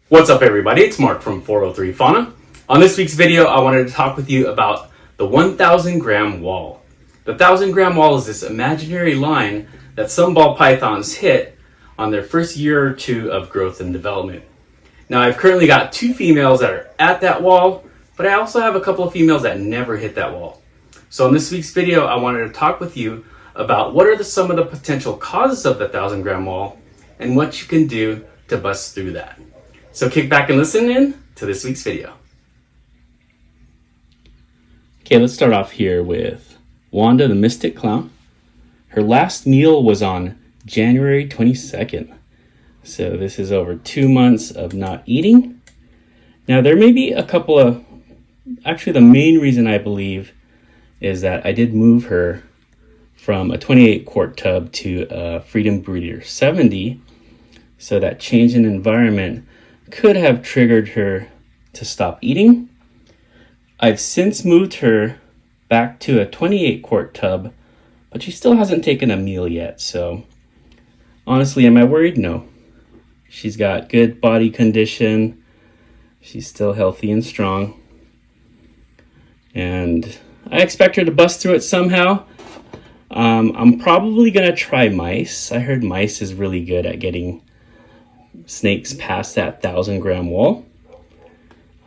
What's up everybody, it's Mark from 403 Fauna. On this week's video, I wanted to talk with you about the 1,000 gram wall. The 1,000 gram wall is this imaginary line that some ball pythons hit on their first year or two of growth and development. Now I've currently got 2 females that are at that wall, but I also have a couple of females that never hit that wall. So in this week's video, I wanted to talk with you about what are some of the potential causes of the 1,000 gram wall and what you can do to bust through that. So kick back and listen in to this week's video. Okay, let's start off here with Wanda the Mystic Clown. Her last meal was on January 22nd. So this is over 2 months of not eating. Now there may be a couple of, actually the main reason I believe is that I did move her from a 28 quart tub to a Freedom Breeder 70. So that change in environment could have triggered her to stop eating. I've since moved her back to a 28 quart tub, but she still hasn't taken a meal yet. So honestly, am I worried? No. She's got good body condition. She's still healthy and strong. And I expect her to bust through it somehow. I'm probably gonna try mice. I heard mice is really good at getting snakes past that 1,000 gram wall.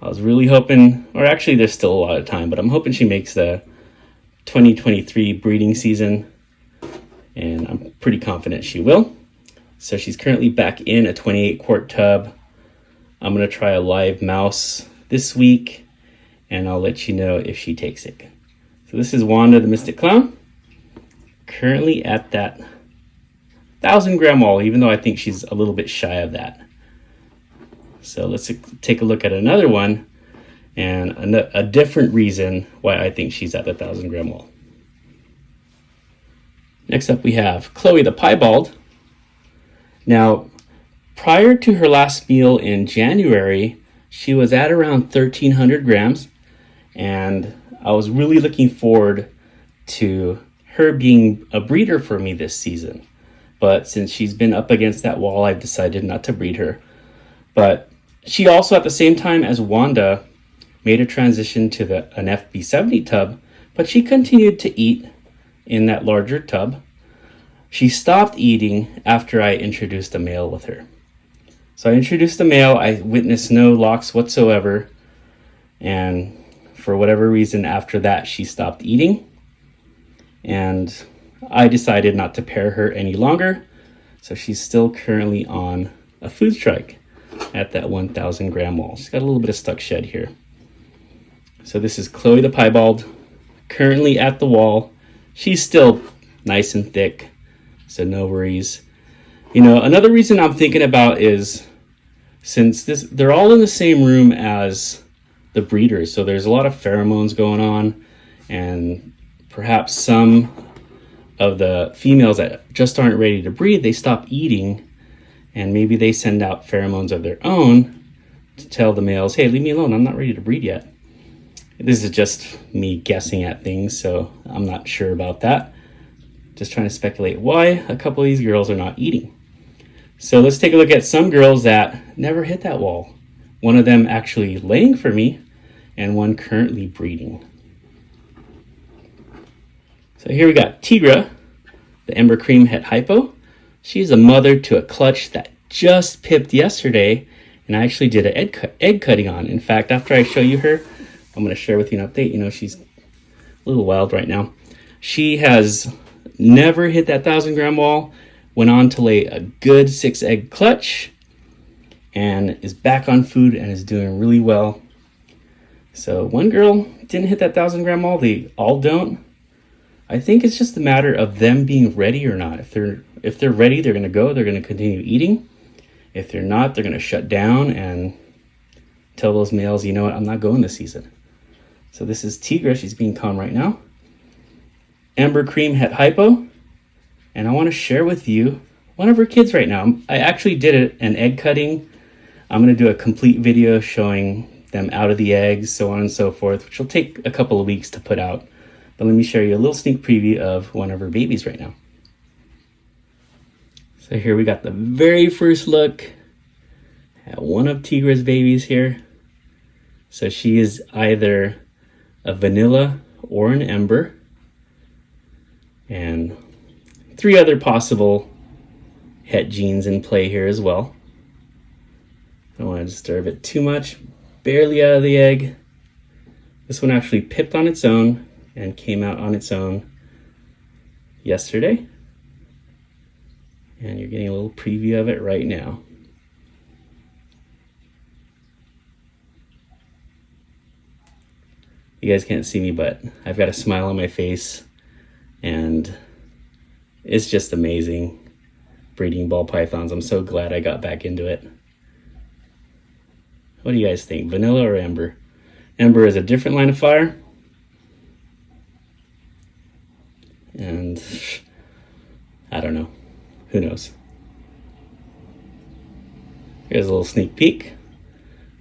I was really hoping, or actually there's still a lot of time, but I'm hoping she makes the 2023 breeding season, and I'm pretty confident she will. So she's currently back in a 28 quart tub. I'm gonna try a live mouse this week, and I'll let you know if she takes it. So this is Wanda the Mystic Clown, currently at that 1,000 gram wall, even though I think she's a little bit shy of that. So let's take a look at another one and a different reason why I think she's at the 1,000 gram wall. Next up we have Chloe the Piebald. Now, prior to her last meal in January, she was at around 1,300 grams, and I was really looking forward to her being a breeder for me this season. But since she's been up against that wall, I've decided not to breed her. But she also, at the same time as Wanda, made a transition to an FB70 tub, but she continued to eat in that larger tub. She stopped eating after I introduced a male with her. So I introduced the male, I witnessed no locks whatsoever, and for whatever reason after that she stopped eating, and I decided not to pair her any longer, so she's still currently on a food strike at that 1,000 gram wall. She's got a little bit of stuck shed here. So this is Chloe the Piebald, currently at the wall. She's still nice and thick, so no worries. You know, another reason I'm thinking about is since they're all in the same room as the breeders, so there's a lot of pheromones going on, and perhaps some of the females that just aren't ready to breed, they stop eating, and maybe they send out pheromones of their own to tell the males, hey, leave me alone, I'm not ready to breed yet. This is just me guessing at things, so I'm not sure about that. Just trying to speculate why a couple of these girls are not eating. So let's take a look at some girls that never hit that wall. One of them actually laying for me, and one currently breeding. So here we got Tigra the Ember Cream Het Hypo. She's a mother to a clutch that just pipped yesterday, and I actually did an egg cutting on. In fact, after I show you her, I'm going to share with you an update. You know, she's a little wild right now. She has never hit that 1,000 gram wall, went on to lay a good 6 egg clutch, and is back on food and is doing really well. So one girl didn't hit that 1,000 gram wall, they all don't. I think it's just a matter of them being ready or not. If they're ready, they're going to go, they're going to continue eating. If they're not, they're going to shut down and tell those males, you know what, I'm not going this season. So this is Tigra, she's being calm right now. Ember Cream Het Hypo. And I want to share with you one of her kids right now. I actually did an egg cutting. I'm going to do a complete video showing them out of the eggs, so on and so forth, which will take a couple of weeks to put out. But let me show you a little sneak preview of one of her babies right now. So here we got the very first look One of Tigra's babies here. So she is either a vanilla or an ember. And 3 other possible het genes in play here as well. I don't want to disturb it too much. Barely out of the egg. This one actually pipped on its own and came out on its own yesterday. And you're getting a little preview of it right now. You guys can't see me, but I've got a smile on my face, and it's just amazing breeding ball pythons. I'm so glad I got back into it. What do you guys think, vanilla or ember? Ember is a different line of fire, and I don't know, who knows? Here's a little sneak peek,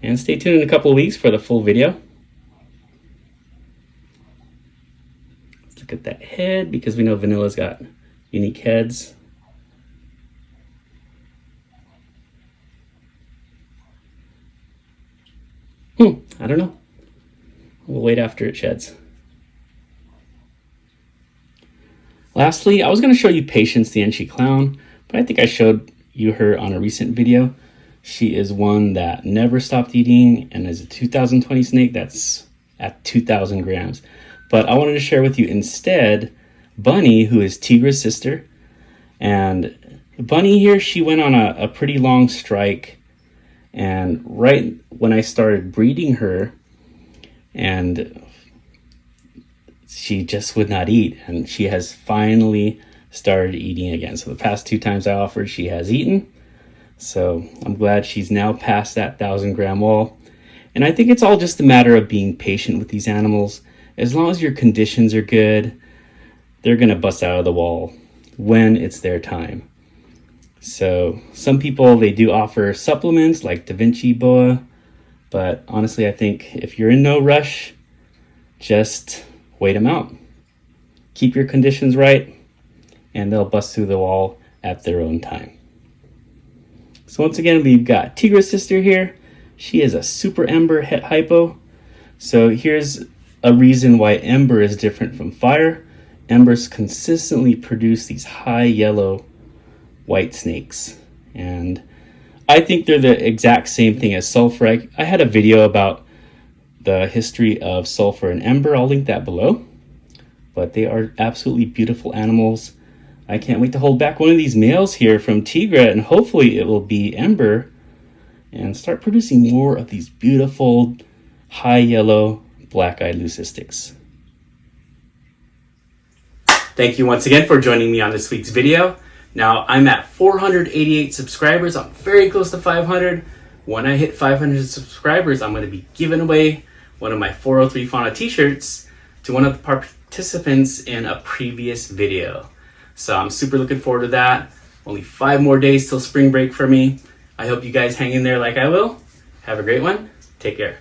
and stay tuned in a couple of weeks for the full video. Look at that head, because we know vanilla's got unique heads. I don't know. We'll wait after it sheds. Lastly, I was going to show you Patience the Enchi Clown, but I think I showed you her on a recent video. She is one that never stopped eating and is a 2020 snake that's at 2,000 grams. But I wanted to share with you instead Bunny, who is Tigra's sister. And Bunny here, she went on a pretty long strike. And right when I started breeding her, and she just would not eat. And she has finally started eating again. So the past 2 times I offered, she has eaten. So I'm glad she's now past that 1,000-gram wall. And I think it's all just a matter of being patient with these animals. As long as your conditions are good, they're going to bust out of the wall when it's their time. So some people, they do offer supplements like Da Vinci Boa, but honestly, I think if you're in no rush, just wait them out. Keep your conditions right, and they'll bust through the wall at their own time. So once again, we've got Tigra's sister here. She is a super ember het hypo. So here's a reason why ember is different from fire. Embers consistently produce these high yellow white snakes, and I think they're the exact same thing as sulfur. I had a video about the history of sulfur and ember. I'll link that below, but they are absolutely beautiful animals. I can't wait to hold back one of these males here from Tigra, and hopefully it will be ember, and start producing more of these beautiful high yellow black-eyed leucistics. Thank you once again for joining me on this week's video. Now, I'm at 488 subscribers. I'm very close to 500. When I hit 500 subscribers, I'm going to be giving away one of my 403 Fauna t-shirts to one of the participants in a previous video. So I'm super looking forward to that. Only 5 more days till spring break for me. I hope you guys hang in there like I will. Have a great one. Take care.